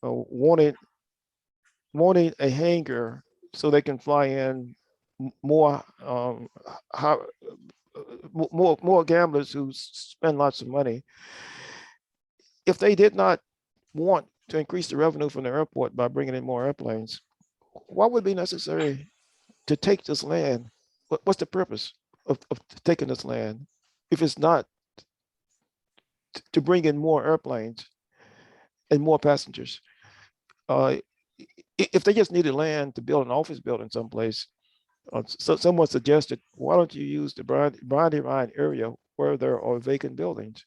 wanting a hangar so they can fly in more high, more gamblers who spend lots of money. If they did not want to increase the revenue from the airport by bringing in more airplanes, what would be necessary to take this land? What's the purpose of taking this land if it's not to bring in more airplanes and more passengers? Uh, if they just needed land to build an office building someplace, so someone suggested, why don't you use the Brandywine area where there are vacant buildings?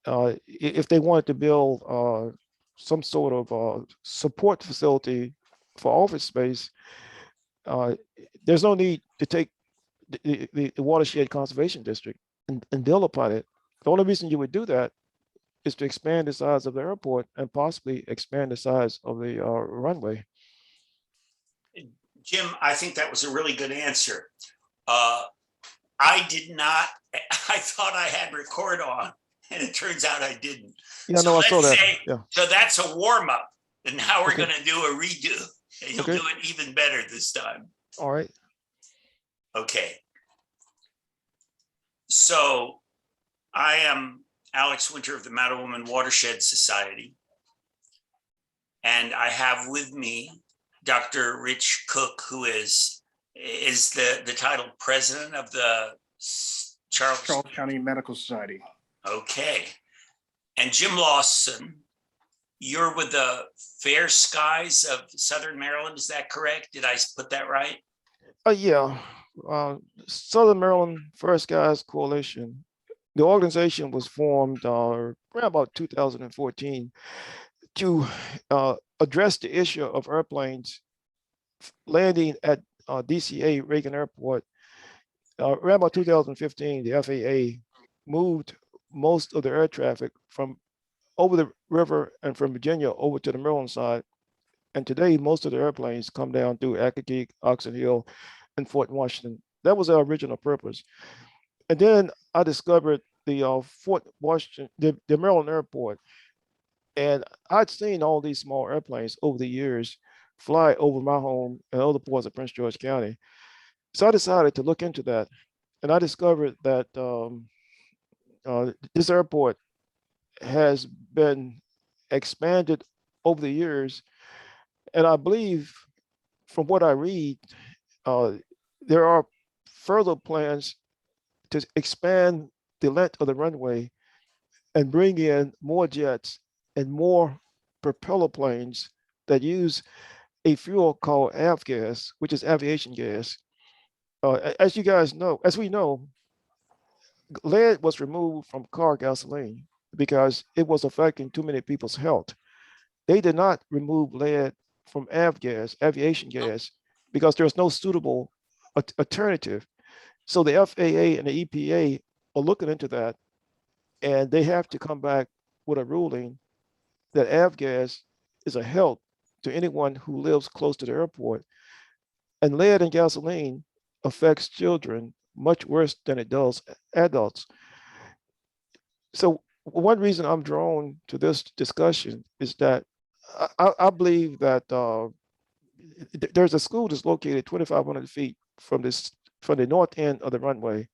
If they wanted to build some sort of support facility for office space, uh, there's no need to take the watershed conservation district and build upon it. The only reason you would do that is to expand the size of the airport and possibly expand the size of the runway. Jim, I think that was a really good answer. I did not, I thought I had record on, and it turns out I didn't. Yeah, so no, I saw let's that. say, Yeah. so that's a warm up. And now we're Okay. going to do a redo. And you'll Okay. do it even better this time. All right. Okay. So I am Alex Winter of the Mattawoman Watershed Society. And I have with me Dr. Rich Cook, who is the title president of the Charles County Medical Society. Okay. And Jim Lawson, you're with the Fair Skies of Southern Maryland. Is that correct? Did I put that right? Yeah. Southern Maryland First Guys Coalition. The organization was formed around about 2014 to address the issue of airplanes landing at DCA Reagan Airport. Around about 2015, the FAA moved most of the air traffic from over the river and from Virginia over to the Maryland side. And today, most of the airplanes come down through Accokeek, Oxon Hill, and Fort Washington. That was our original purpose. And then I discovered the Fort Washington, the Maryland airport. And I'd seen all these small airplanes over the years fly over my home and other parts of Prince George County. So I decided to look into that. And I discovered that this airport has been expanded over the years. And I believe from what I read, there are further plans to expand the length of the runway and bring in more jets and more propeller planes that use a fuel called avgas, which is aviation gas. As you guys know, as we know, lead was removed from car gasoline because it was affecting too many people's health. They did not remove lead from avgas, aviation gas, because there's no suitable alternative. So the FAA and the EPA are looking into that, and they have to come back with a ruling that avgas is a help to anyone who lives close to the airport. And lead in gasoline affects children much worse than it does adults. So one reason I'm drawn to this discussion is that I believe that there's a school that's located 2,500 feet from the north end of the runway.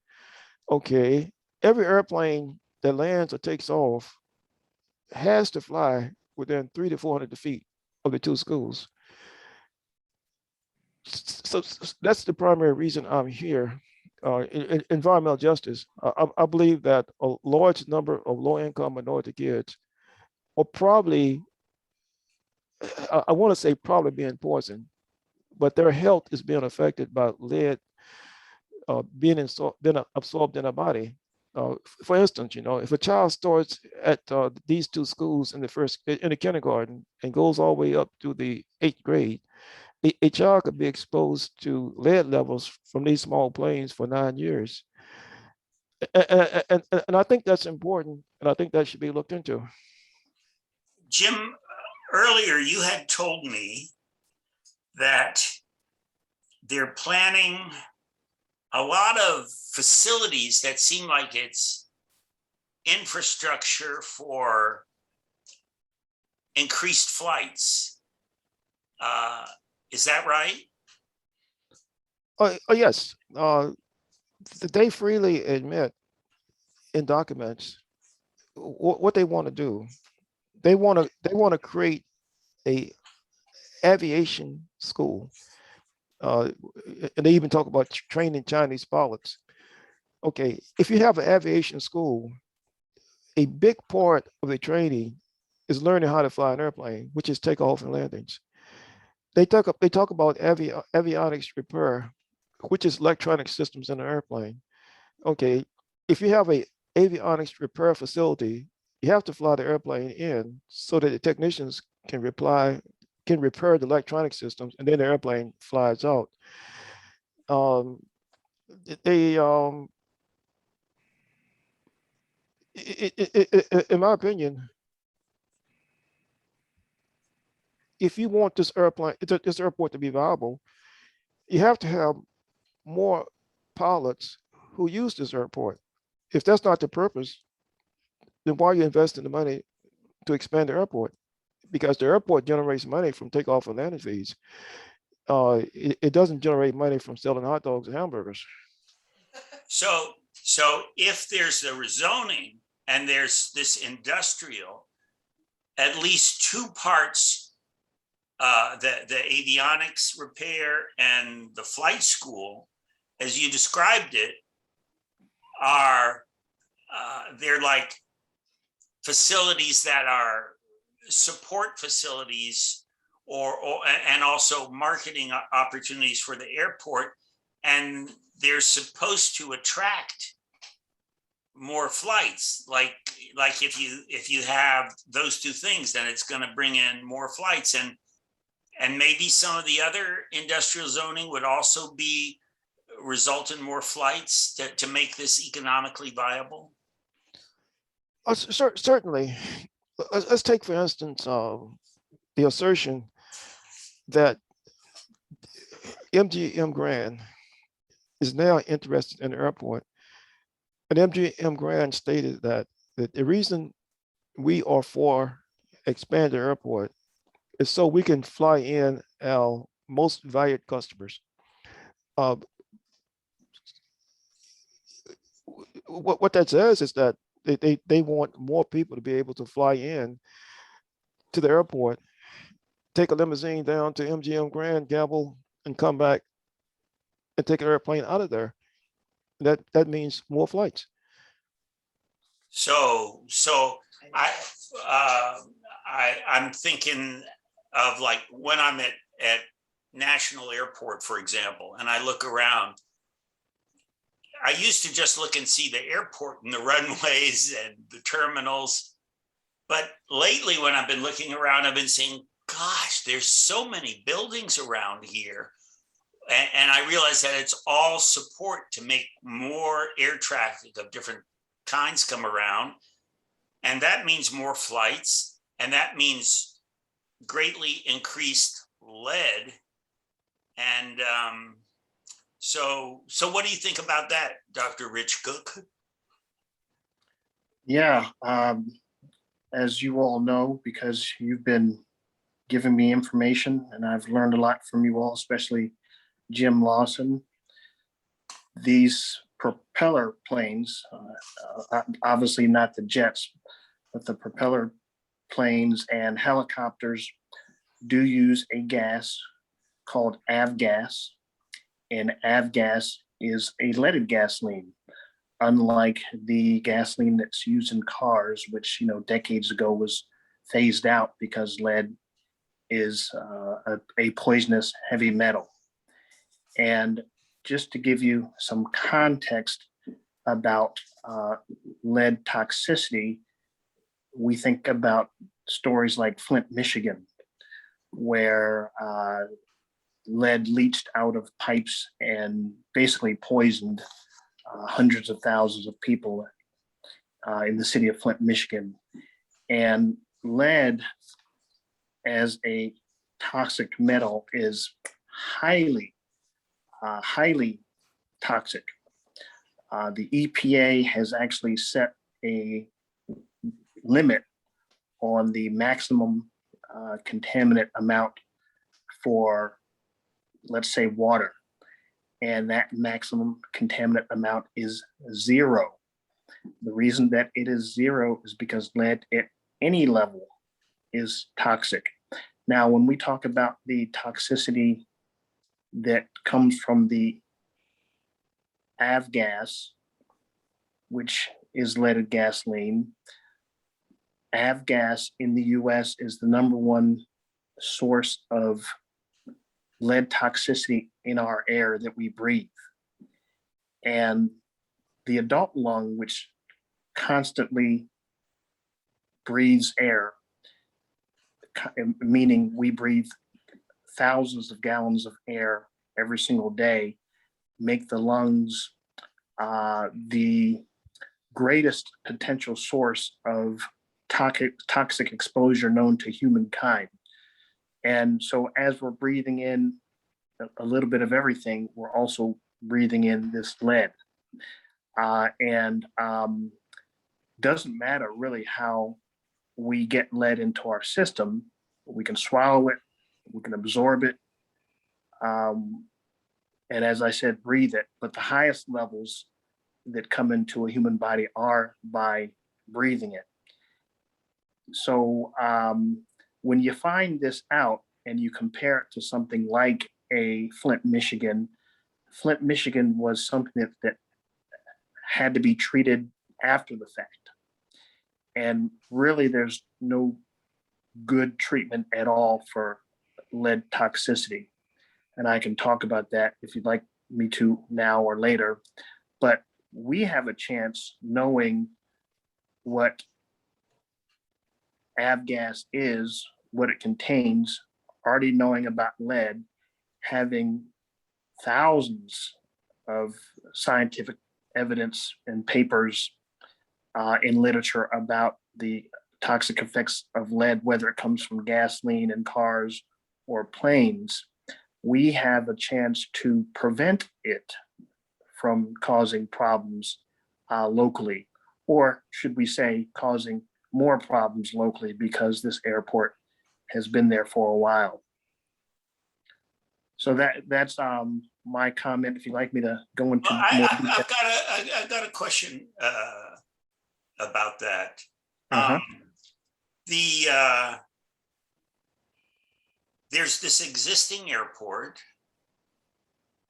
Okay, every airplane that lands or takes off has to fly within 300 to 400 feet of the two schools. So that's the primary reason I'm here. In environmental justice, I believe that a large number of low-income minority kids are probably, I want to say probably being poisoned, but their health is being affected by lead being absorbed in their body. For instance, if a child starts at these two schools in the kindergarten and goes all the way up to the 8th grade, a child could be exposed to lead levels from these small planes for 9 years. And I think that's important, and I think that should be looked into. Jim, earlier you had told me that they're planning a lot of facilities that seem like it's infrastructure for increased flights. Is that right? Yes, they freely admit in documents what they want to do. They want to create a aviation school. Uh, and they even talk about training Chinese pilots. Okay, if you have an aviation school, a big part of the training is learning how to fly an airplane, which is takeoff and landings. They talk about avionics repair, which is electronic systems in an airplane. Okay, if you have a avionics repair facility, you have to fly the airplane in so that the technicians can repair the electronic systems, and then the airplane flies out. Um, they in my opinion, if you want this airport to be viable, you have to have more pilots who use this airport. If that's not the purpose, then why are you investing the money to expand the airport? Because the airport generates money from takeoff and landing fees. It doesn't generate money from selling hot dogs and hamburgers. So if there's the rezoning and there's this industrial, at least two parts, the avionics repair and the flight school, as you described it, are they're like facilities that are support facilities or and also marketing opportunities for the airport, and they're supposed to attract more flights. Like if you have those two things, then it's going to bring in more flights, and maybe some of the other industrial zoning would also be result in more flights to make this economically viable. Certainly. Let's take, for instance, the assertion that MGM Grand is now interested in the airport. And MGM Grand stated that the reason we are for expand the airport is so we can fly in our most valued customers. Uh, what that says is that they want more people to be able to fly in to the airport, take a limousine down to MGM Grand, gamble, and come back and take an airplane out of there. That means more flights. So I I'm thinking of like when I'm at National Airport, for example, and I look around. I used to just look and see the airport and the runways and the terminals. But lately, when I've been looking around, I've been saying, gosh, there's so many buildings around here. And I realize that it's all support to make more air traffic of different kinds come around. And that means more flights. And that means greatly increased lead. And so what do you think about that, Dr. Rich Cook? Yeah, as you all know, because you've been giving me information and I've learned a lot from you all, especially Jim Lawson. These propeller planes, obviously not the jets, but the propeller planes and helicopters do use a gas called avgas, and avgas is a leaded gasoline, unlike the gasoline that's used in cars, which decades ago was phased out because lead is a poisonous heavy metal. And just to give you some context about lead toxicity, we think about stories like Flint, Michigan, where lead leached out of pipes and basically poisoned hundreds of thousands of people in the city of Flint, Michigan. And lead as a toxic metal is highly toxic. The EPA has actually set a limit on the maximum contaminant amount for, let's say, water, and that maximum contaminant amount is 0. The reason that it is 0 is because lead at any level is toxic. Now, when we talk about the toxicity that comes from the avgas, which is leaded gasoline, avgas in the US is the #1 source of lead toxicity in our air that we breathe. And the adult lung, which constantly breathes air, meaning we breathe thousands of gallons of air every single day, make the lungs the greatest potential source of toxic exposure known to humankind. And so as we're breathing in a little bit of everything, we're also breathing in this lead. And doesn't matter really how we get lead into our system. We can swallow it, we can absorb it, and as I said, breathe it. But the highest levels that come into a human body are by breathing it. So when you find this out and you compare it to something like a Flint, Michigan was something that had to be treated after the fact. And really, there's no good treatment at all for lead toxicity. And I can talk about that if you'd like me to now or later. But we have a chance, knowing what avgas is, what it contains, already knowing about lead, having thousands of scientific evidence and papers in literature about the toxic effects of lead, whether it comes from gasoline in cars or planes. We have a chance to prevent it from causing problems locally, or should we say causing more problems locally, because this airport has been there for a while. So that's my comment. If you'd like me to go into Well, more I've detail. got a question about that. Uh-huh. There's this existing airport.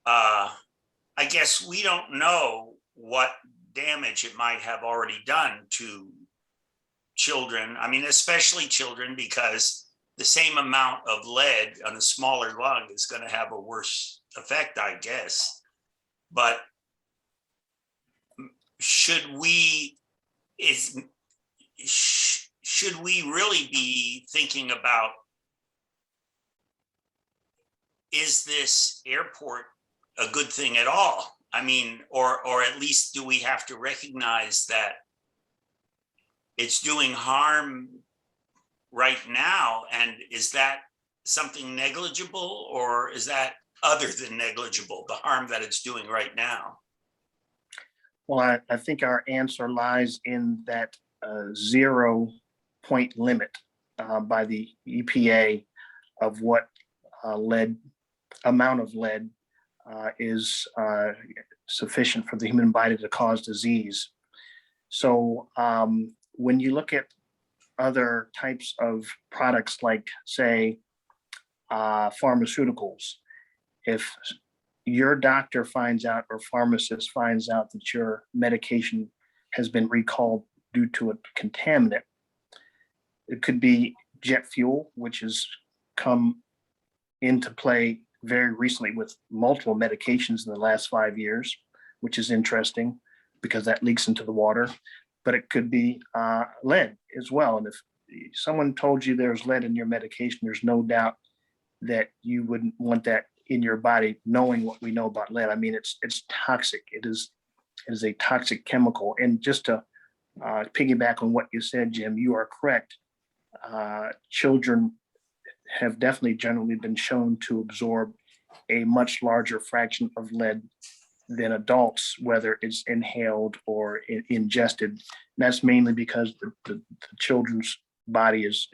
I guess we don't know what damage it might have already done to children. I mean, especially children, because the same amount of lead on a smaller lung is going to have a worse effect, I guess. But should we really be thinking about, is this airport a good thing at all? I mean, or at least do we have to recognize that it's doing harm right now? And is that something negligible, or is that other than negligible, the harm that it's doing right now? Well, I think our answer lies in that 0-point limit by the EPA of what amount of lead is sufficient for the human body to cause disease. So when you look at other types of products, like, say, pharmaceuticals, if your doctor finds out, or pharmacist finds out, that your medication has been recalled due to a contaminant, it could be jet fuel, which has come into play very recently with multiple medications in the last 5 years, which is interesting because that leaks into the water. But it could be lead as well. And if someone told you there's lead in your medication, there's no doubt that you wouldn't want that in your body, knowing what we know about lead. I mean, it's toxic. It is a toxic chemical. And just to piggyback on what you said, Jim, you are correct. Children have definitely generally been shown to absorb a much larger fraction of lead than adults, whether it's inhaled or ingested. And that's mainly because the children's body is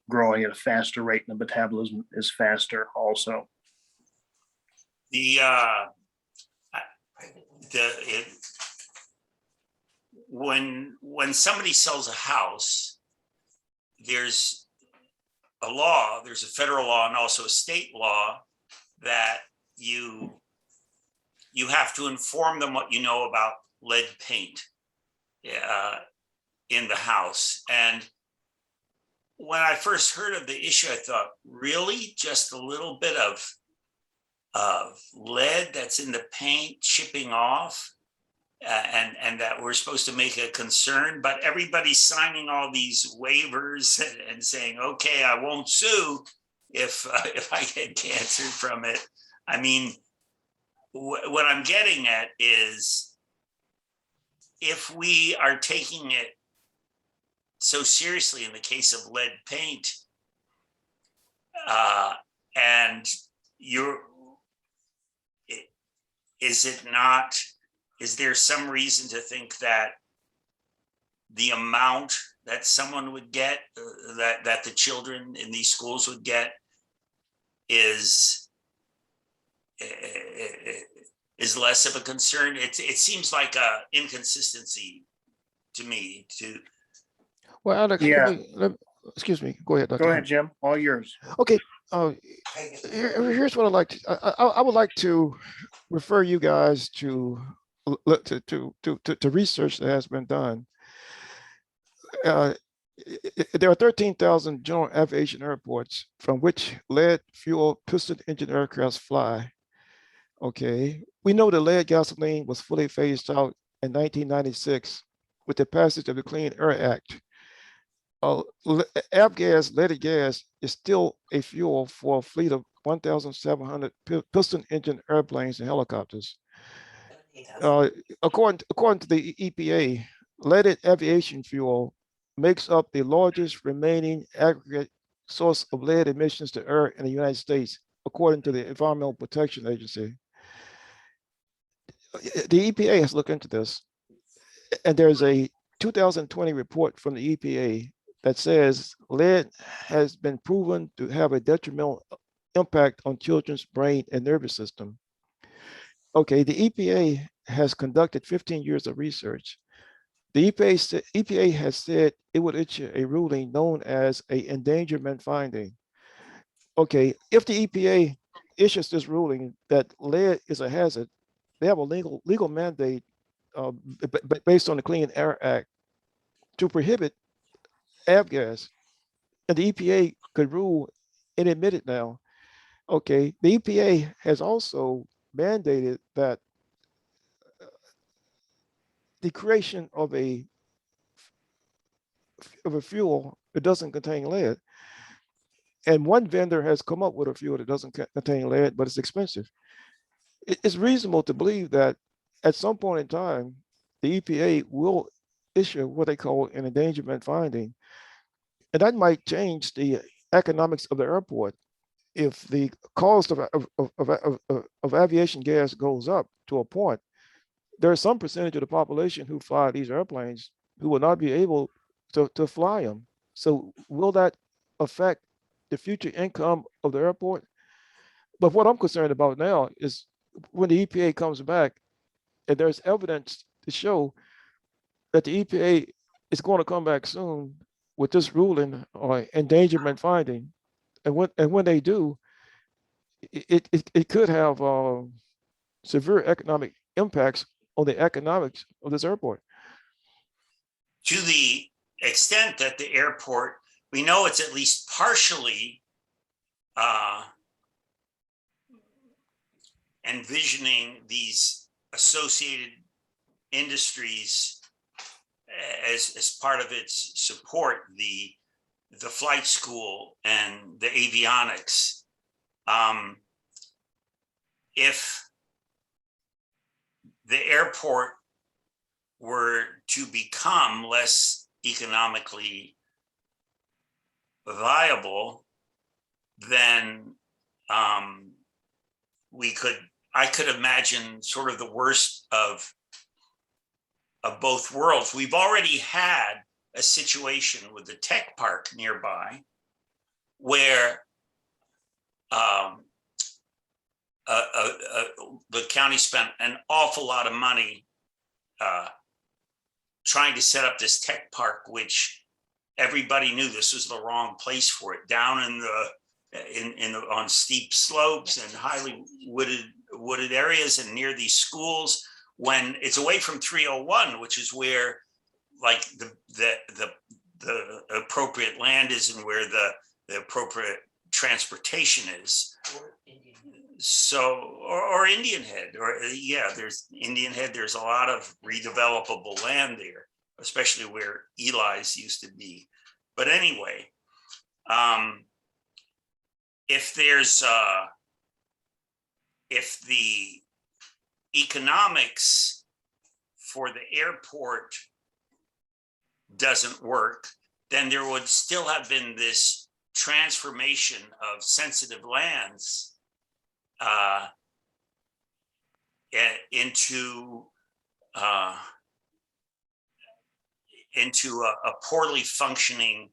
growing at a faster rate and the metabolism is faster also. The it, when somebody sells a house, there's a law, there's a federal law and also a state law that you have to inform them what you know about lead paint in the house. And when I first heard of the issue, I thought, really, just a little bit of lead that's in the paint chipping off, and that we're supposed to make a concern, but everybody's signing all these waivers and saying, okay, I won't sue if I get cancer from it. I mean, what I'm getting at is, if we are taking it so seriously in the case of lead paint, and is there some reason to think that the amount that someone would get, that the children in these schools would get, is less of a concern? It seems like a inconsistency to me. Well, Alex, Yeah. excuse me. Go ahead, Dr. Go ahead, Jim, all yours. Okay. Here's what I'd like to. I would like to refer you guys to research that has been done. There are 13,000 general aviation airports from which lead fuel piston engine aircrafts fly. Okay, we know the lead gasoline was fully phased out in 1996 with the passage of the Clean Air Act. Avgas, leaded gas, is still a fuel for a fleet of 1,700 piston engine airplanes and helicopters. According to the EPA, leaded aviation fuel makes up the largest remaining aggregate source of lead emissions to air in the United States, according to the Environmental Protection Agency. The EPA has looked into this, and there's a 2020 report from the EPA that says lead has been proven to have a detrimental impact on children's brain and nervous system. Okay, the EPA has conducted 15 years of research. The EPA has said it would issue a ruling known as an endangerment finding. Okay, if the EPA issues this ruling that lead is a hazard, they have a legal mandate based on the Clean Air Act to prohibit avgas, and the EPA could rule and admit it now. Okay, the EPA has also mandated that the creation of a fuel that doesn't contain lead, and one vendor has come up with a fuel that doesn't contain lead, but it's expensive. It's reasonable to believe that at some point in time, the EPA will issue what they call an endangerment finding, and that might change the economics of the airport. If the cost of aviation gas goes up to a point, there's some percentage of the population who fly these airplanes who will not be able to fly them. So will that affect the future income of the airport? But what I'm concerned about now is when the EPA comes back and there's evidence to show that the EPA is going to come back soon with this ruling or endangerment finding. And when they do, it could have severe economic impacts on the economics of this airport. To the extent that the airport, we know it's at least partially envisioning these associated industries as part of its support, the flight school and the avionics. If the airport were to become less economically viable, then I could imagine sort of the worst of both worlds. We've already had a situation with the tech park nearby where the county spent an awful lot of money trying to set up this tech park, which everybody knew this was the wrong place for it, down in the on steep slopes and highly wooded areas and near these schools, when it's away from 301, which is where like the appropriate land is and where the appropriate transportation is. So, or Indian Head, or yeah, there's Indian Head. There's a lot of redevelopable land there, especially where Eli's used to be. But anyway, if the economics for the airport doesn't work, then there would still have been this transformation of sensitive lands into a poorly functioning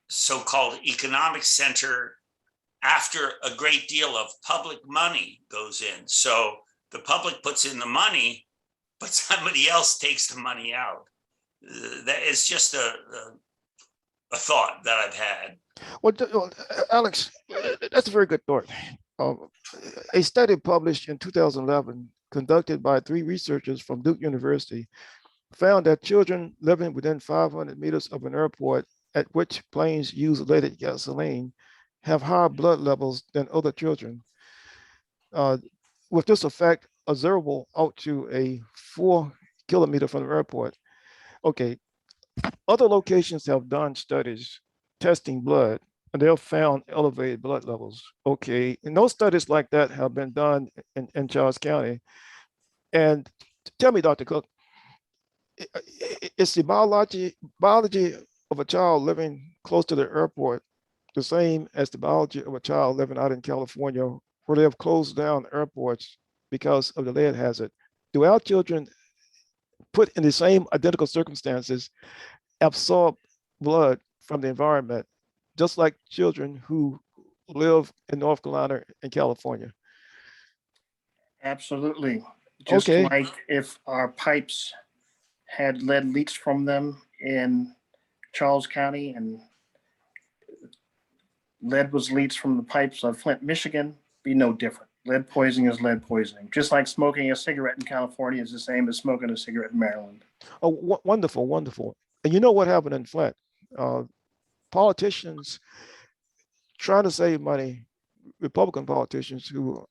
so-called economic center after a great deal of public money goes in. So the public puts in the money, but somebody else takes the money out. That is just a thought that I've had. Well, Alex, that's a very good thought. A study published in 2011, conducted by 3 researchers from Duke University, found that children living within 500 meters of an airport at which planes use leaded gasoline have higher blood levels than other children. With this effect observable out to a 4 kilometer from the airport. Okay, other locations have done studies testing blood, and they've found elevated blood levels. Okay, and those studies like that have been done in Charles County. And tell me, Dr. Cook, is the biology of a child living close to the airport the same as the biology of a child living out in California, where they have closed down airports because of the lead hazard? Do our children, put in the same identical circumstances, absorb blood from the environment, just like children who live in North Carolina and California? Absolutely. Just Okay. like if our pipes had lead leaks from them in Charles County and lead was leaks from the pipes of Flint, Michigan, be no different. Lead poisoning is lead poisoning. Just like smoking a cigarette in California is the same as smoking a cigarette in Maryland. Oh, wonderful, wonderful. And you know what happened in Flint? Politicians trying to save money, Republican politicians who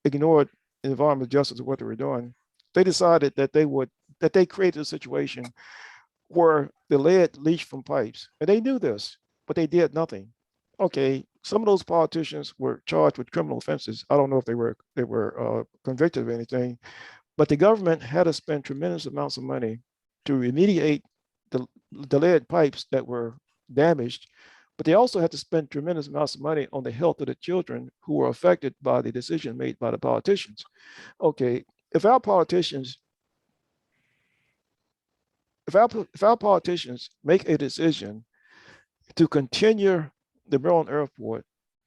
ignored environmental justice of what they were doing, they decided that they created a situation where the lead leached from pipes. And they knew this, but they did nothing. Okay, some of those politicians were charged with criminal offenses. I don't know if they were convicted of anything, but the government had to spend tremendous amounts of money to remediate the lead pipes that were damaged, but they also had to spend tremendous amounts of money on the health of the children who were affected by the decision made by the politicians. Okay, if our politicians make a decision to continue the Maryland airport,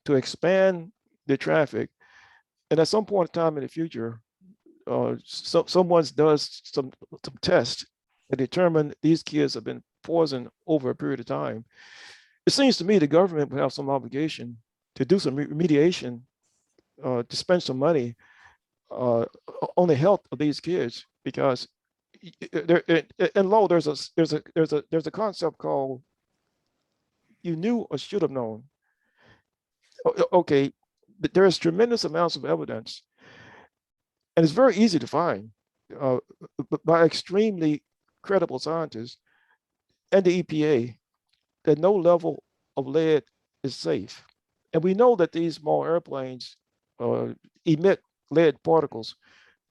to expand the traffic, and at some point in time in the future, someone does some tests that determine these kids have been poisoned over a period of time, it seems to me the government would have some obligation to do some remediation, to spend some money on the health of these kids, because in law there's a concept called you knew or should have known. Okay, there's tremendous amounts of evidence, and it's very easy to find by extremely credible scientists and the EPA that no level of lead is safe. And we know that these small airplanes emit lead particles,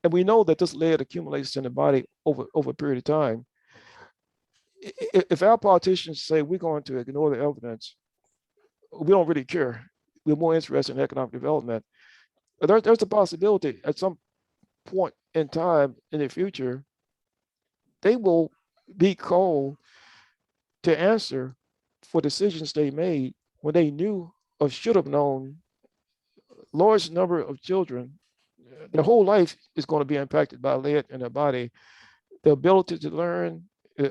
and we know that this lead accumulates in the body over a period of time. If our politicians say we're going to ignore the evidence, we don't really care. We're more interested in economic development. There's a possibility at some point in time in the future, they will be called to answer for decisions they made when they knew or should have known large number of children, their whole life is going to be impacted by lead in their body. The ability to learn,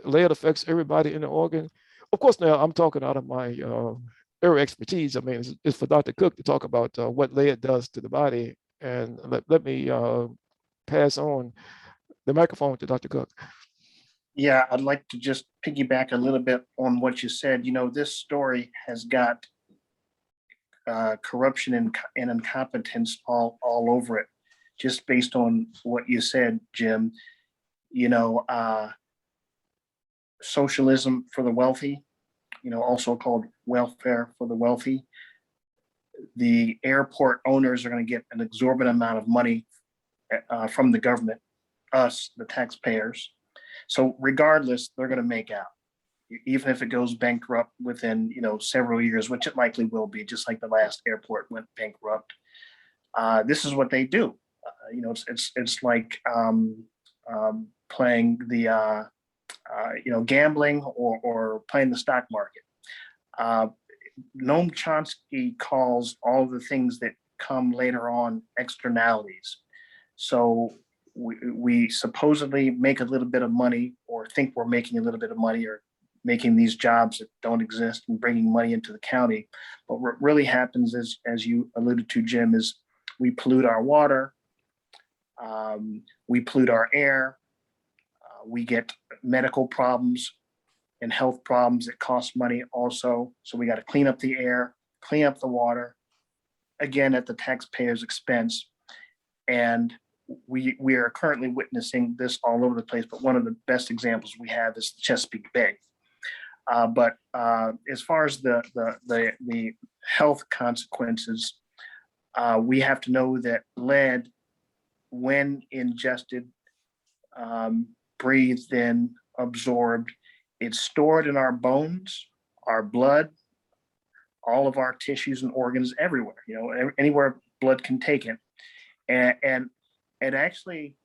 lead affects everybody in the organ. Of course, now I'm talking out of my area expertise. I mean, it's for Dr. Cook to talk about what lead does to the body. And let me pass on the microphone to Dr. Cook. Yeah, I'd like to just piggyback a little bit on what you said. You know, this story has got corruption and incompetence all over it, just based on what you said, Jim. You know, socialism for the wealthy, you know, also called welfare for the wealthy. The airport owners are going to get an exorbitant amount of money from the government, us, the taxpayers. So regardless, they're going to make out, even if it goes bankrupt within, you know, several years, which it likely will be, just like the last airport went bankrupt. This is what they do. You know, it's like playing the you know, gambling or playing the stock market. Noam Chomsky calls all the things that come later on externalities. So we supposedly make a little bit of money, or think we're making a little bit of money, or making these jobs that don't exist and bringing money into the county. But what really happens is, as you alluded to, Jim, is we pollute our water, we pollute our air, we get medical problems and health problems that cost money also. So we got to clean up the air, clean up the water, again, at the taxpayer's expense. And we are currently witnessing this all over the place, but one of the best examples we have is Chesapeake Bay. But as far as the health consequences, we have to know that lead, when ingested, breathed in, absorbed, it's stored in our bones, our blood, all of our tissues and organs everywhere, you know, anywhere blood can take it. And it actually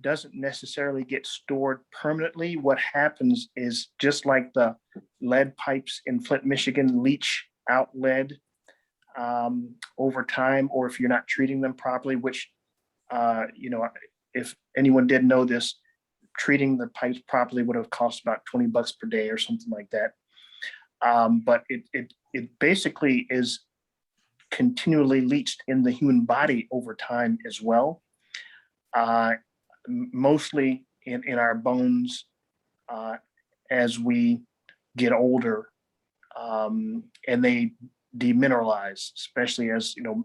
doesn't necessarily get stored permanently. What happens is, just like the lead pipes in Flint, Michigan leach out lead over time, or if you're not treating them properly, which, you know, if anyone did know this, treating the pipes properly would have cost about $20 per day or something like that. But it basically is continually leached in the human body over time as well. Mostly in our bones as we get older, and they demineralize, especially as, you know,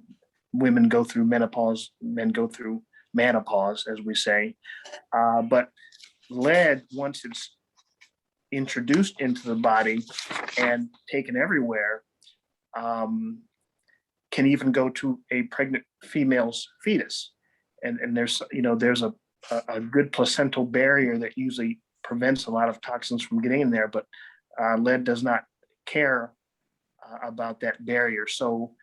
women go through menopause, men go through menopause, as we say. But lead, once it's introduced into the body and taken everywhere, can even go to a pregnant female's fetus. And there's, you know, there's a good placental barrier that usually prevents a lot of toxins from getting in there, but lead does not care about that barrier. So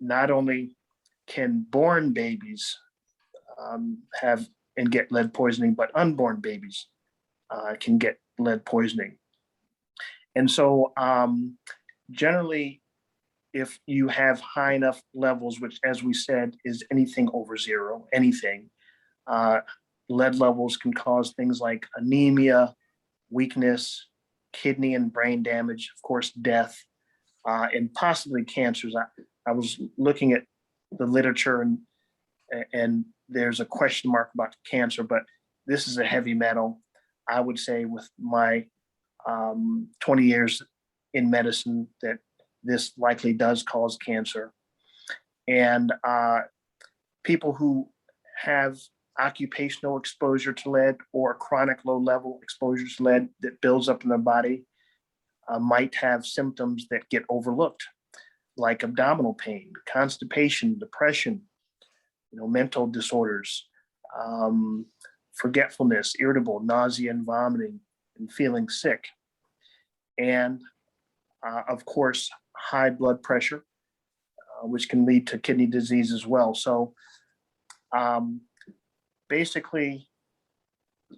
not only can born babies have and get lead poisoning, but unborn babies can get lead poisoning. And so generally, if you have high enough levels, which, as we said, is anything over zero, anything, lead levels can cause things like anemia, weakness, kidney and brain damage, of course, death, and possibly cancers. I was looking at the literature, and there's a question mark about cancer, but this is a heavy metal. I would say, with my 20 years in medicine, that this likely does cause cancer. And people who have occupational exposure to lead or chronic low level exposure to lead that builds up in their body might have symptoms that get overlooked, like abdominal pain, constipation, depression, you know, mental disorders, forgetfulness, irritable, nausea and vomiting, and feeling sick. And of course, high blood pressure, which can lead to kidney disease as well. So basically,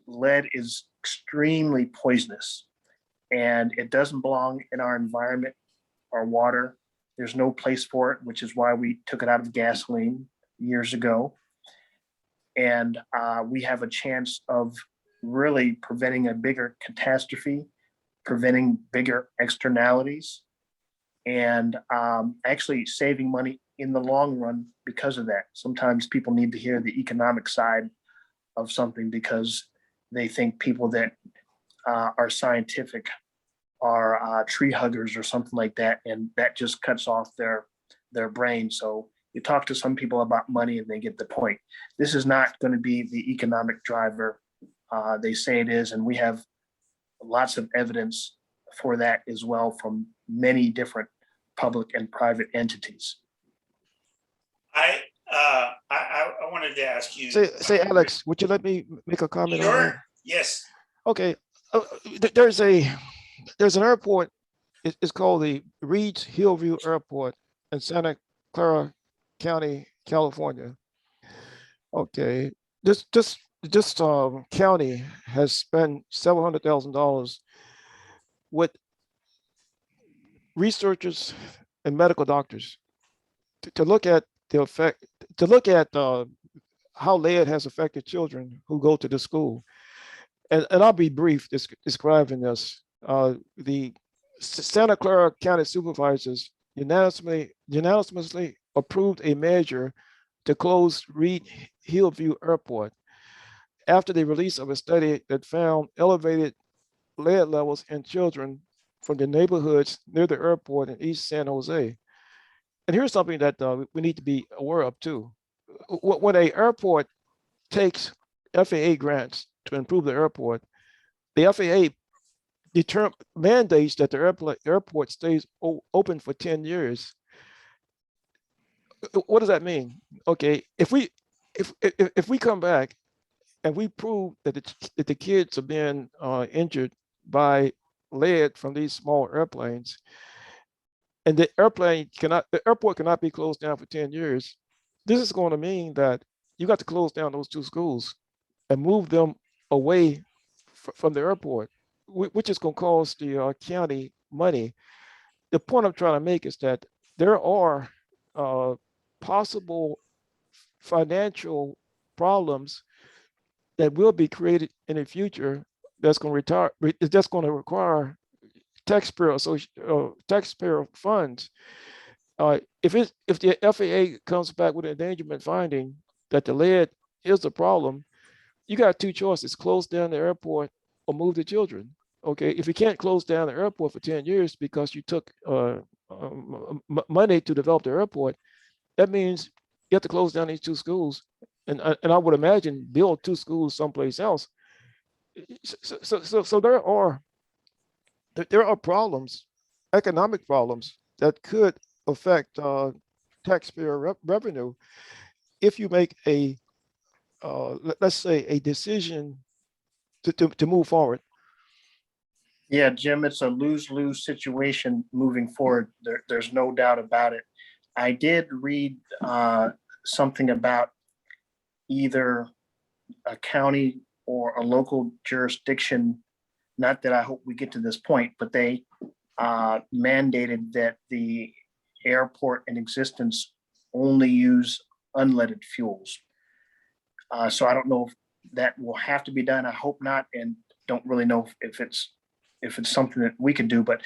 lead is extremely poisonous, and it doesn't belong in our environment or water. There's no place for it, which is why we took it out of gasoline years ago. And we have a chance of really preventing a bigger catastrophe, preventing bigger externalities, and actually saving money in the long run because of that. Sometimes people need to hear the economic side of something because they think people that are scientific are tree huggers or something like that, and that just cuts off their brain. So you talk to some people about money and they get the point. This is not going to be the economic driver they say it is, and we have lots of evidence for that as well from many different public and private entities. I wanted to ask you. Say, Alex, would you let me make a comment on that? Sure. Yes. Okay. There's an airport. It's called the Reed's Hillview Airport in Santa Clara County, California. Okay. This county has spent several $100,000 with researchers and medical doctors to look at the effect, to look at how lead has affected children who go to the school. And I'll be brief describing this. The Santa Clara County supervisors unanimously approved a measure to close Reed Hillview Airport after the release of a study that found elevated lead levels in children from the neighborhoods near the airport in East San Jose. And here's something that we need to be aware of too. When an airport takes FAA grants to improve the airport, the FAA mandates that the airport stays open for 10 years. What does that mean? Okay, if we come back and we prove that the kids are being injured by lead from these small airplanes, and the airport cannot be closed down for 10 years, this is going to mean that you got to close down those two schools and move them away from the airport, which is going to cost the county money. The point I'm trying to make is that there are possible financial problems that will be created in the future that's going to require taxpayer funds. If the FAA comes back with an endangerment finding that the lead is the problem, you got two choices: close down the airport or move the children. Okay, if you can't close down the airport for 10 years because you took money to develop the airport, that means you have to close down these two schools, and I would imagine build two schools someplace else. So there are problems, economic problems that could affect taxpayer revenue if you make let's say a decision to move forward. Yeah, Jim, it's a lose-lose situation moving forward. There's no doubt about it. I did read something about either a county or a local jurisdiction, not that I hope we get to this point, but they mandated that the airport in existence only use unleaded fuels. So I don't know if that will have to be done. I hope not, and don't really know if it's something that we can do. But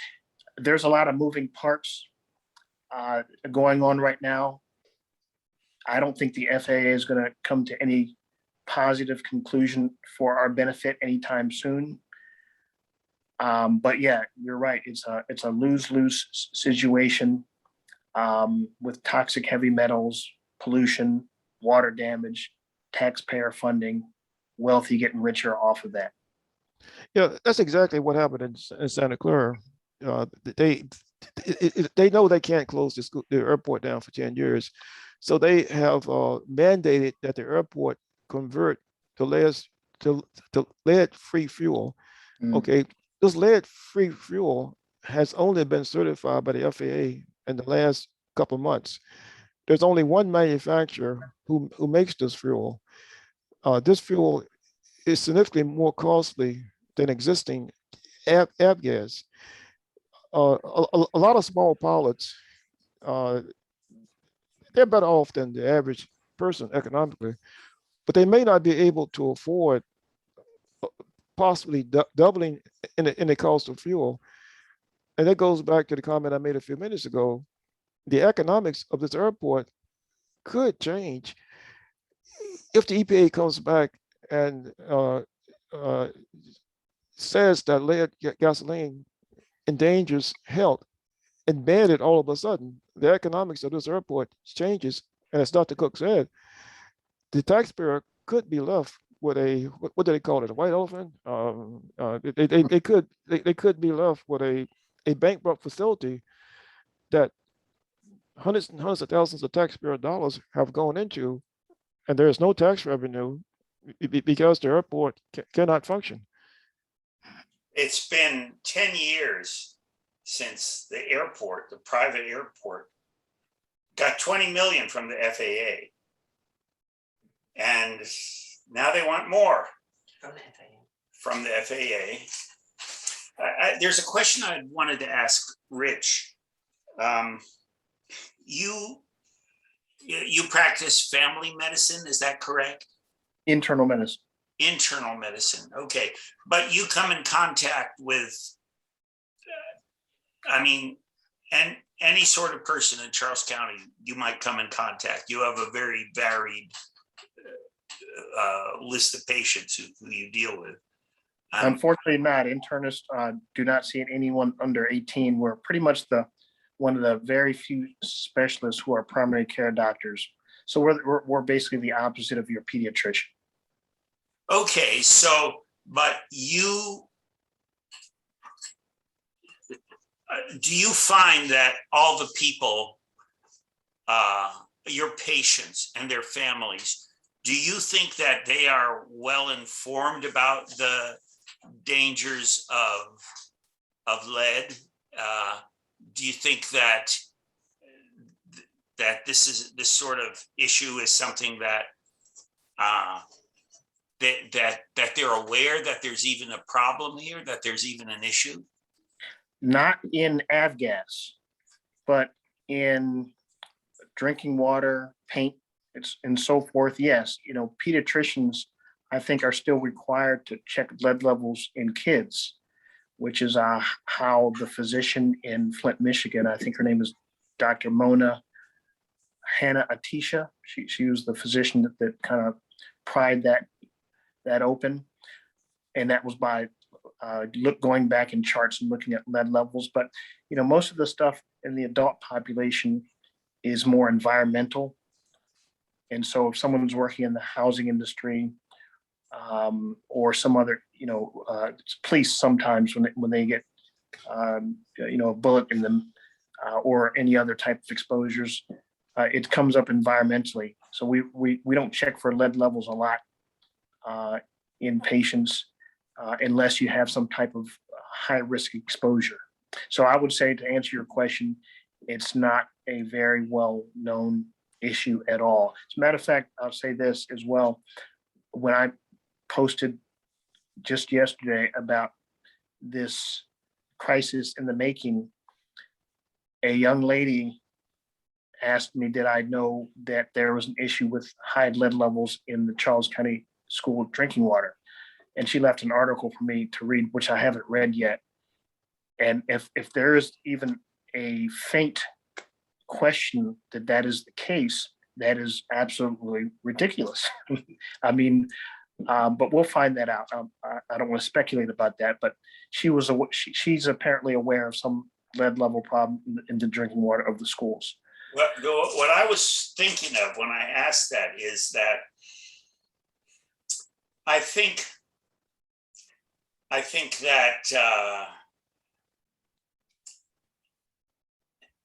there's a lot of moving parts going on right now. I don't think the FAA is going to come to any positive conclusion for our benefit anytime soon. But yeah, you're right. It's a lose-lose situation with toxic heavy metals, pollution, water damage, taxpayer funding, wealthy getting richer off of that. Yeah, that's exactly what happened in Santa Clara. They know they can't close the airport down for 10 years. So they have mandated that the airport convert to lead-free fuel. Okay, this lead-free fuel has only been certified by the FAA in the last couple of months. There's only one manufacturer who makes this fuel. This fuel is significantly more costly than existing avgas. A lot of small pilots, uh, they're better off than the average person economically, but they may not be able to afford possibly doubling in the cost of fuel. And that goes back to the comment I made a few minutes ago. The economics of this airport could change if the EPA comes back and uh, says that lead gasoline endangers health and ban it all of a sudden. The economics of this airport changes, and as Dr. Cook said, the taxpayer could be left with a what do they call it, a white elephant. They could be left with a bankrupt facility that hundreds and hundreds of thousands of taxpayer dollars have gone into, and there is no tax revenue because the airport cannot function. It's been 10 years since the airport, the private airport, got 20 million from the FAA. And now they want more from the FAA. There's a question I wanted to ask Rich. You practice family medicine, is that correct? Internal medicine. Internal medicine, okay. But you come in contact with, and any sort of person in Charles County, you might come in contact. You have a very varied list of patients who you deal with. Unfortunately not. Internists do not see anyone under 18. We're pretty much one of the very few specialists who are primary care doctors. So we're basically the opposite of your pediatrician. Okay, so, but you, do you find that all the people, your patients and their families, do you think that they are well informed about the dangers of lead? Do you think that this sort of issue is something that that they're aware that there's even a problem here, that there's even an issue? Not in avgas, but in drinking water, paint, and so forth. Yes, pediatricians, I think, are still required to check lead levels in kids, which is how the physician in Flint, Michigan, I think her name is Dr. Mona Hannah Atisha. She was the physician that kind of pried that open, and that was by going back in charts and looking at lead levels. But most of the stuff in the adult population is more environmental, and so if someone's working in the housing industry or some other, police sometimes when they get a bullet in them or any other type of exposures, it comes up environmentally. So we don't check for lead levels a lot in patients unless you have some type of high risk exposure. So I would say, to answer your question, it's not a very well known issue at all. As a matter of fact, I'll say this as well. When I posted just yesterday about this crisis in the making, a young lady asked me, did I know that there was an issue with high lead levels in the Charles County school drinking water? And she left an article for me to read, which I haven't read yet. And if there is even a faint question that is the case, that is absolutely ridiculous. I mean, but we'll find that out. I don't want to speculate about that, but she's apparently aware of some lead level problem in the drinking water of the schools. What I was thinking of when I asked that is that I think that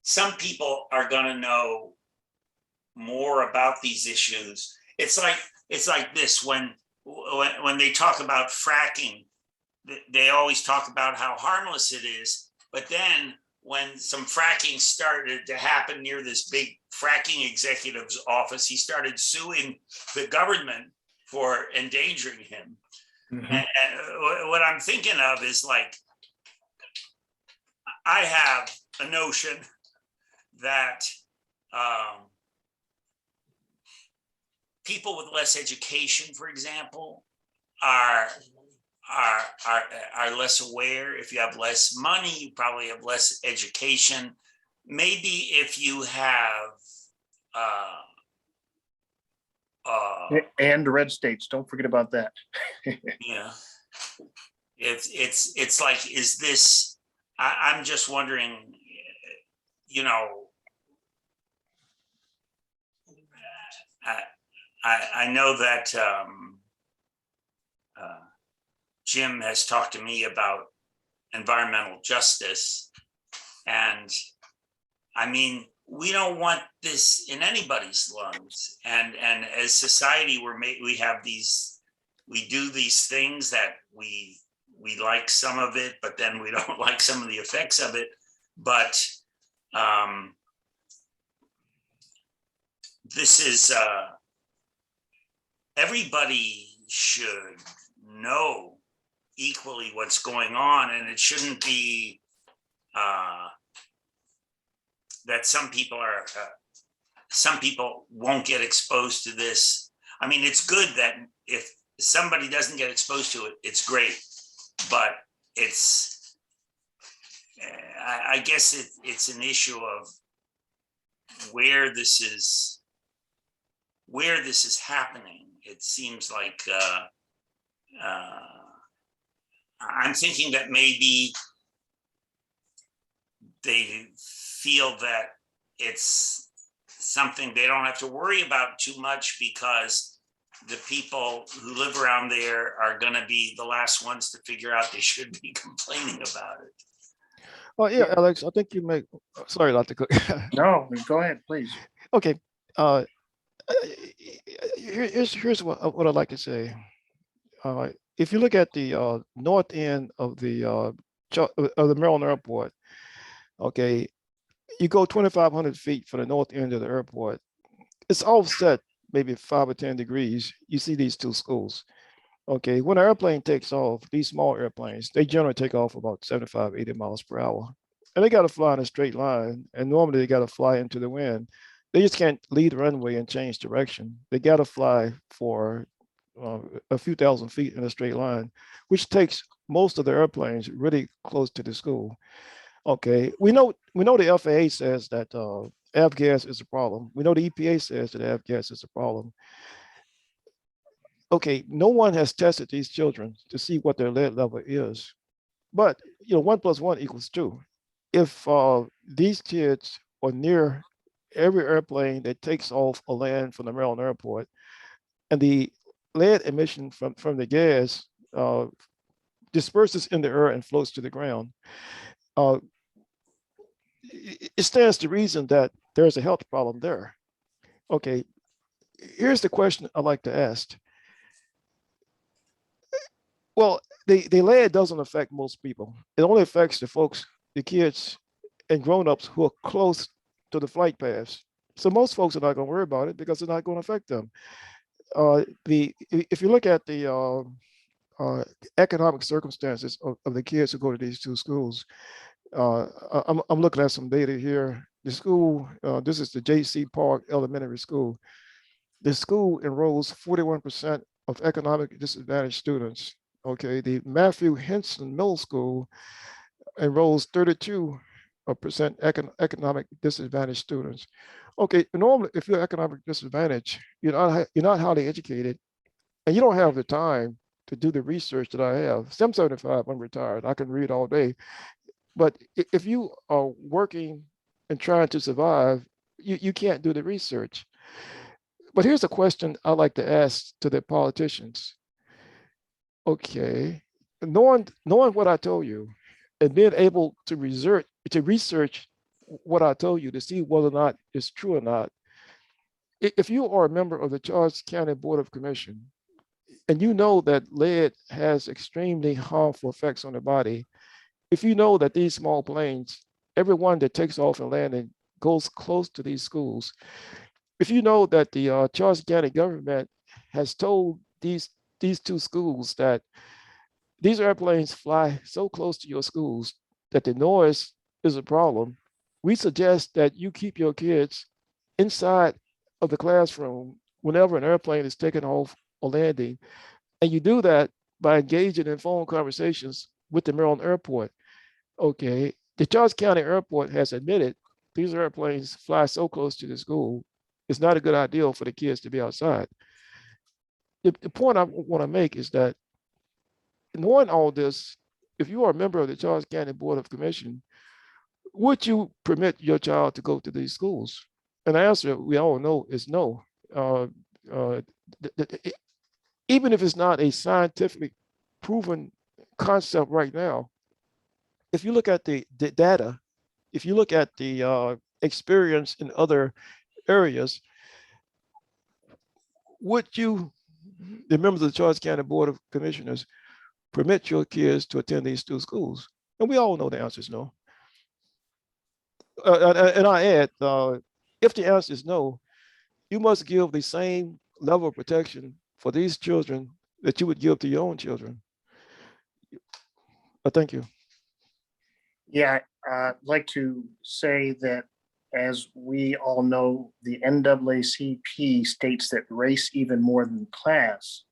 some people are going to know more about these issues. It's like this: when they talk about fracking, they always talk about how harmless it is. But then when some fracking started to happen near this big fracking executive's office, he started suing the government for endangering him. And what I'm thinking of is like, I have a notion that people with less education, for example, are less aware. If you have less money, you probably have less education. Maybe if you have And the red states, don't forget about that. yeah, it's like, is this? I'm just wondering, you know, I know that Jim has talked to me about environmental justice, and I mean, we don't want this in anybody's lungs. And as society, we have these, we do these things that we like some of it, but then we don't like some of the effects of it. But this is everybody should know equally what's going on, and it shouldn't be that some people won't get exposed to this. I mean, it's good that if somebody doesn't get exposed to it, it's great, but it's I guess it's an issue of where this is happening. It seems like I'm thinking that maybe they feel that it's something they don't have to worry about too much, because the people who live around there are going to be the last ones to figure out they should be complaining about it. Oh yeah, Alex, I think you make. Sorry, Dr. Cook. No, go ahead, please. Okay. Here's what I'd like to say. If you look at the north end of the Maryland airport, okay, you go 2,500 feet from the north end of the airport. It's offset maybe 5 or 10 degrees. You see these two schools. Okay, when an airplane takes off, these small airplanes, they generally take off about 75, 80 miles per hour. And they got to fly in a straight line. And normally they got to fly into the wind. They just can't leave the runway and change direction. They got to fly for a few thousand feet in a straight line, which takes most of the airplanes really close to the school. Okay, we know the FAA says that avgas is a problem. We know the EPA says that avgas is a problem. Okay, no one has tested these children to see what their lead level is, but 1 + 1 = 2. If these kids are near every airplane that takes off or land from the Maryland airport, and the lead emission from the gas disperses in the air and floats to the ground, it stands to reason that there's a health problem there. Okay, here's the question I'd like to ask. Well, the lead doesn't affect most people. It only affects the kids and grown-ups who are close to the flight paths. So most folks are not going to worry about it because it's not going to affect them. If you look at the economic circumstances of the kids who go to these two schools, I'm looking at some data here. The school, this is the J.C. Park Elementary School. The school enrolls 41% of economic disadvantaged students. Okay, the Matthew Henson Middle School enrolls 32% economic disadvantaged students. Okay, normally if you're economic disadvantaged, you're not highly educated, and you don't have the time to do the research that I have. I'm 75, I'm retired, I can read all day. But if you are working and trying to survive, you can't do the research. But here's a question I like to ask to the politicians. Okay, knowing what I told you and being able to research what I told you to see whether or not it's true or not. If you are a member of the Charles County Board of Commission and you know that lead has extremely harmful effects on the body, if you know that these small planes, everyone that takes off and landing goes close to these schools, if you know that the Charles County government has told these these two schools that these airplanes fly so close to your schools that the noise is a problem. We suggest that you keep your kids inside of the classroom whenever an airplane is taking off or landing. And you do that by engaging in phone conversations with the Maryland airport. Okay, the Charles County Airport has admitted these airplanes fly so close to the school, it's not a good idea for the kids to be outside. The point I want to make is that knowing all this, if you are a member of the Charles County Board of Commission, would you permit your child to go to these schools? And the answer we all know is no. Uh, uh, Even if it's not a scientifically proven concept right now, if you look at the data, if you look at the experience in other areas, would you, the members of the Charles County Board of Commissioners, permit your kids to attend these two schools? And we all know the answer is no. And I add, if the answer is no, you must give the same level of protection for these children that you would give to your own children. Thank you. Yeah, I'd like to say that, as we all know, the NAACP states that race, even more than class,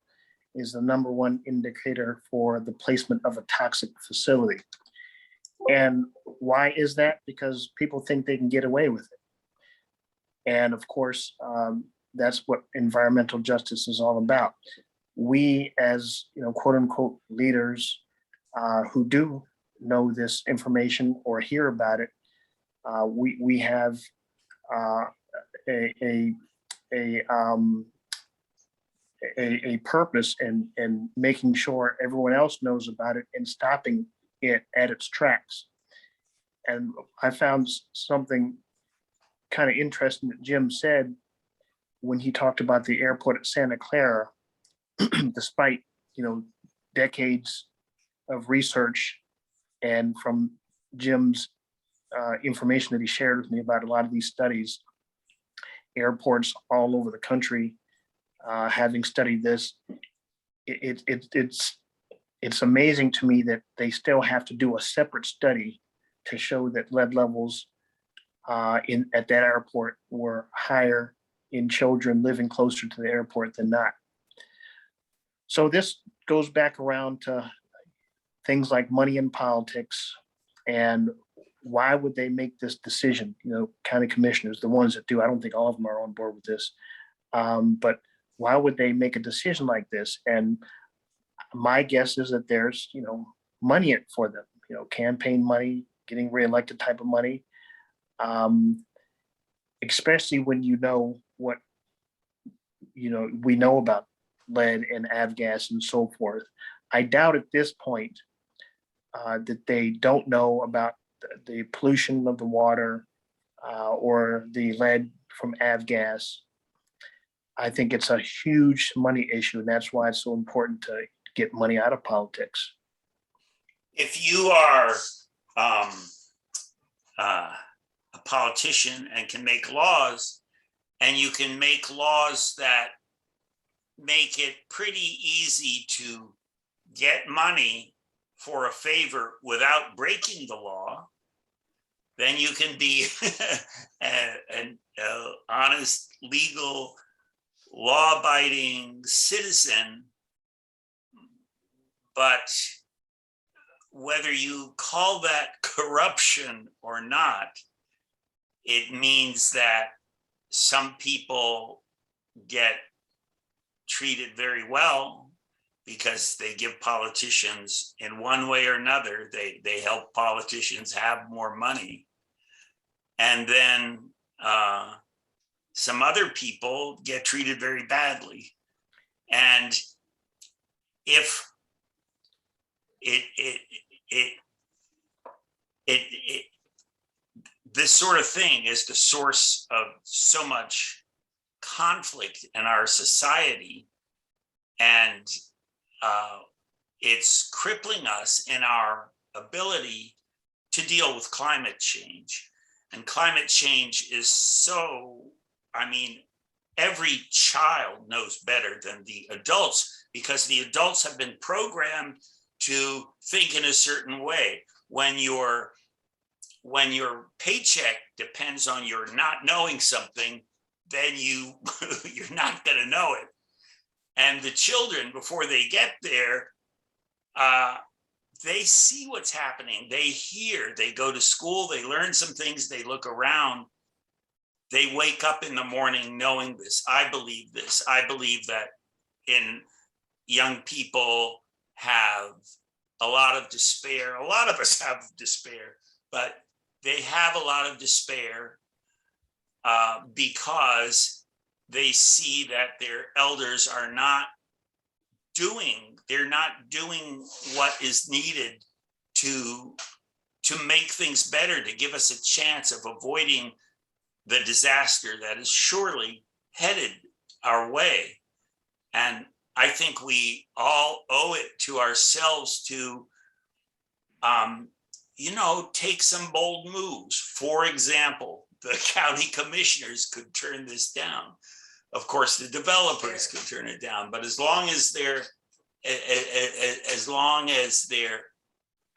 is the number one indicator for the placement of a toxic facility. And why is that? Because people think they can get away with it. And of course, that's what environmental justice is all about. We, as quote unquote leaders who do know this information or hear about it, we have a purpose in making sure everyone else knows about it and stopping it at its tracks. And I found something kind of interesting that Jim said when he talked about the airport at Santa Clara. Despite decades of research and from Jim's information that he shared with me about a lot of these studies, airports all over the country, having studied this, it's amazing to me that they still have to do a separate study to show that lead levels at that airport were higher in children living closer to the airport than not. So this goes back around to things like money in politics, and why would they make this decision? County commissioners, the ones that do, I don't think all of them are on board with this, but why would they make a decision like this? And my guess is that there's, money in it for them, campaign money, getting reelected type of money, especially when what, we know about lead and avgas and so forth. I doubt at this point that they don't know about the pollution of the water or the lead from avgas. I think it's a huge money issue, and that's why it's so important to get money out of politics. If you are a politician and can make laws, and you can make laws that make it pretty easy to get money for a favor without breaking the law, then you can be an honest, legal, law-abiding citizen. But whether you call that corruption or not, it means that some people get treated very well because they give politicians, in one way or another, they help politicians have more money. And then some other people get treated very badly. And if this sort of thing is the source of so much conflict in our society, and it's crippling us in our ability to deal with climate change. And climate change is so, every child knows better than the adults, because the adults have been programmed to think in a certain way. When your paycheck depends on your not knowing something, then you're not going to know it. And the children, before they get there, they see what's happening. They hear, they go to school, they learn some things, they look around. They wake up in the morning knowing this. I believe this. I believe that in young people have a lot of despair. A lot of us have despair, but they have a lot of despair because they see that their elders are not doing, they're not doing what is needed to make things better, to give us a chance of avoiding the disaster that is surely headed our way. And I think we all owe it to ourselves to, take some bold moves. For example, the county commissioners could turn this down. Of course, the developers could turn it down, but as long as they're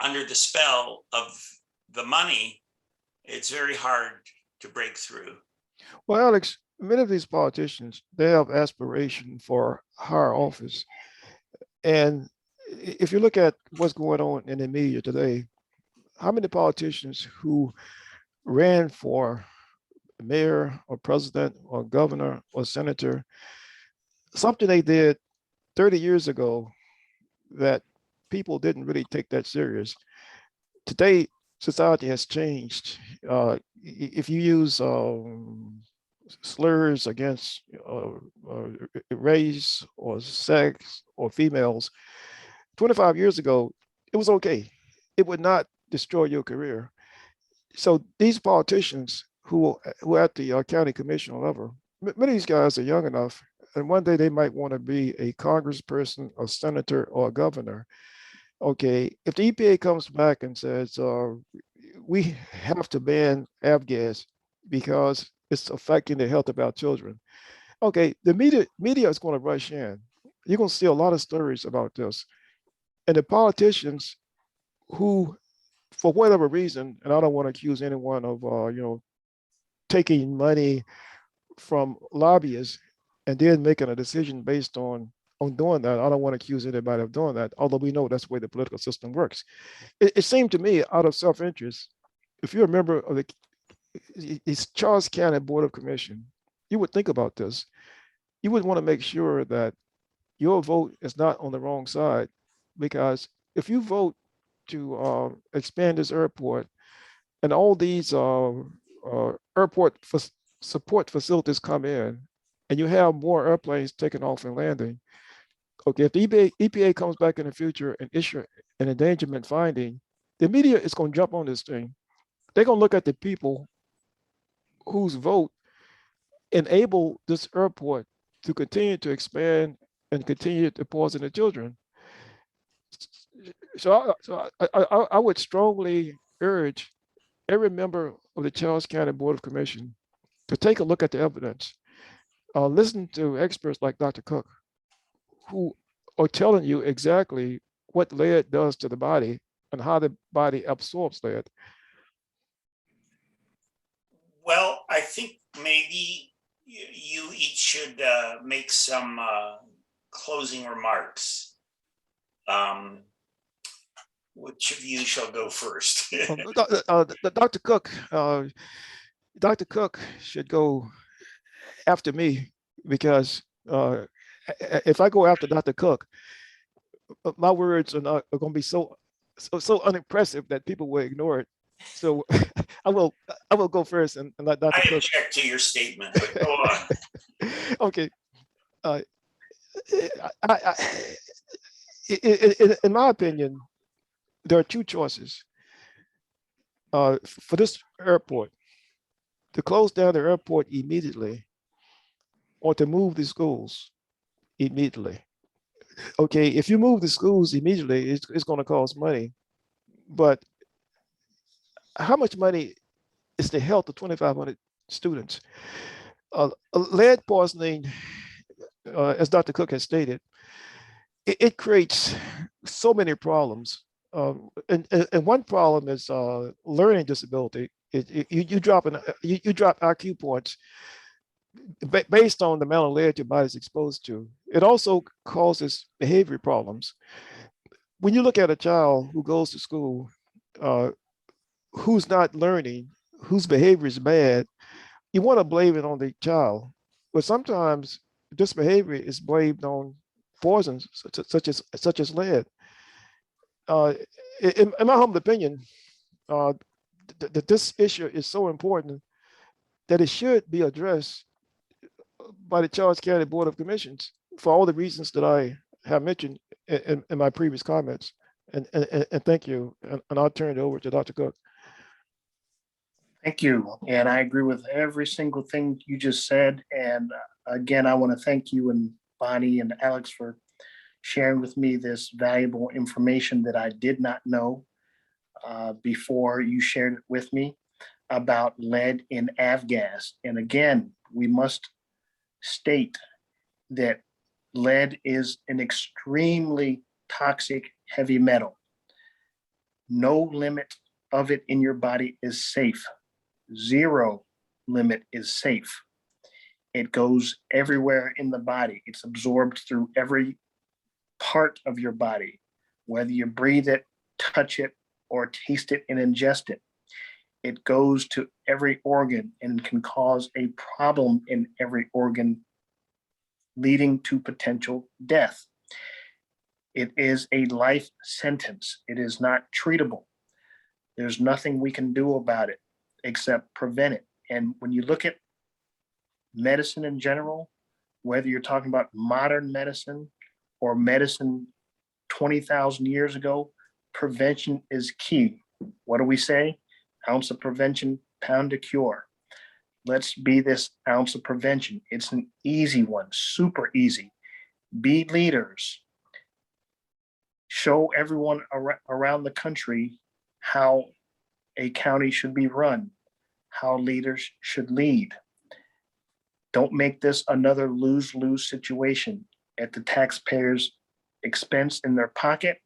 under the spell of the money, it's very hard to break through. Well, Alex, many of these politicians, they have aspiration for higher office. And if you look at what's going on in the media today, how many politicians who ran for mayor or president or governor or senator, something they did 30 years ago that people didn't really take that serious. Today, society has changed. If you use slurs against race or sex or females, 25 years ago, it was okay. It would not destroy your career. So these politicians who are at the county commission level, many of these guys are young enough, and one day they might want to be a congressperson, a senator, or a governor. Okay, if the EPA comes back and says we have to ban avgas because it's affecting the health of our children, okay, the media is going to rush in. You're going to see a lot of stories about this, and the politicians who, for whatever reason, and I don't want to accuse anyone of taking money from lobbyists and then making a decision based on doing that. I don't want to accuse anybody of doing that, although we know that's the way the political system works. It seemed to me out of self-interest, if you're a member of it's Charles County Board of Commission, you would think about this. You would want to make sure that your vote is not on the wrong side, because if you vote to expand this airport and all these airport support facilities come in, and you have more airplanes taking off and landing. Okay, if the EPA comes back in the future and issue an endangerment finding, the media is going to jump on this thing. They're going to look at the people whose vote enable this airport to continue to expand and continue to poison the children. So I would strongly urge every member of the Charles County Board of Commission to take a look at the evidence. Listen to experts like Dr. Cook, who are telling you exactly what lead does to the body and how the body absorbs lead. Well, I think maybe you each should make some closing remarks. Which of you shall go first? Dr. Cook should go after me, because if I go after Dr. Cook, my words are going to be so unimpressive that people will ignore it. So I will go first and let Dr. I Cook. object to your statement, but go on. Okay. In my opinion, there are two choices for this airport: to close down the airport immediately, or to move the schools immediately. Okay, if you move the schools immediately, it's going to cost money, but how much money is the health of 2,500 students? lead poisoning, as Dr. Cook has stated, it creates so many problems. And one problem is learning disability. You drop you drop IQ points based on the amount of lead your body is exposed to. It also causes behavior problems. When you look at a child who goes to school, uh, who's not learning, whose behavior is bad, you want to blame it on the child. But sometimes this behavior is blamed on poisons such as lead. Uh, in my humble opinion, that this issue is so important that it should be addressed by the Charles County Board of Commissions for all the reasons that I have mentioned in my previous comments. And thank you. And I'll turn it over to Dr. Cook. Thank you. And I agree with every single thing you just said. And again, I want to thank you and Bonnie and Alex for sharing with me this valuable information that I did not know before you shared it with me about lead in avgas. And again, we must state that lead is an extremely toxic heavy metal. No limit of it in your body is safe. Zero limit is safe. It goes everywhere in the body. It's absorbed through every part of your body, whether you breathe it, touch it, or taste it and ingest it. It goes to every organ and can cause a problem in every organ, leading to potential death. It is a life sentence. It is not treatable. There's nothing we can do about it except prevent it. And when you look at medicine in general, whether you're talking about modern medicine or medicine 20,000 years ago, prevention is key. What do we say? Ounce of prevention, pound of cure. Let's be this ounce of prevention. It's an easy one, super easy. Be leaders. Show everyone around the country how a county should be run, how leaders should lead. Don't make this another lose-lose situation at the taxpayers' expense in their pocket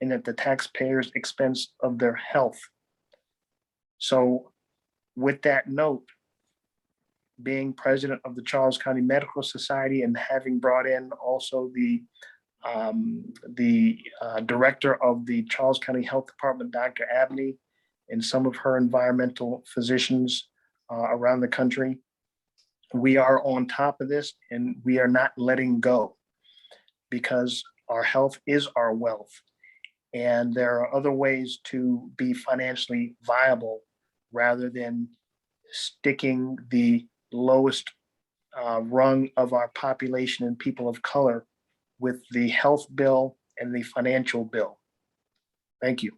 and at the taxpayers' expense of their health. So with that note, being president of the Charles County Medical Society and having brought in also the director of the Charles County Health Department, Dr. Abney, and some of her environmental physicians around the country, we are on top of this and we are not letting go because our health is our wealth. And there are other ways to be financially viable rather than sticking the lowest rung of our population and people of color with the health bill and the financial bill. Thank you.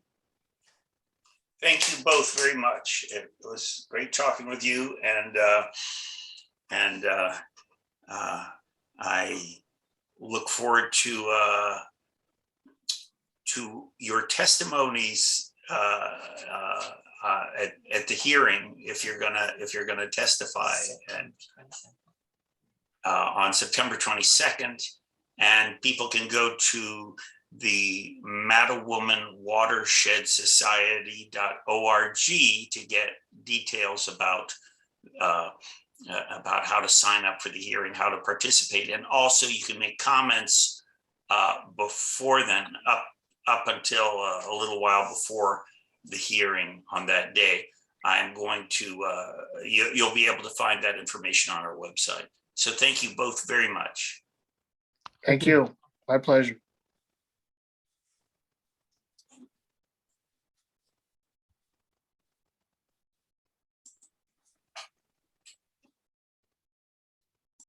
Thank you both very much. It was great talking with you, and I look forward to your testimonies at the hearing if you're gonna testify and on September 22nd. And people can go to the Mattawoman Watershed Society.org to get details about how to sign up for the hearing, how to participate, and also you can make comments before then, up until a little while before the hearing on that day. I'm going to you'll be able to find that information on our website. So thank you both very much. Thank you. My pleasure.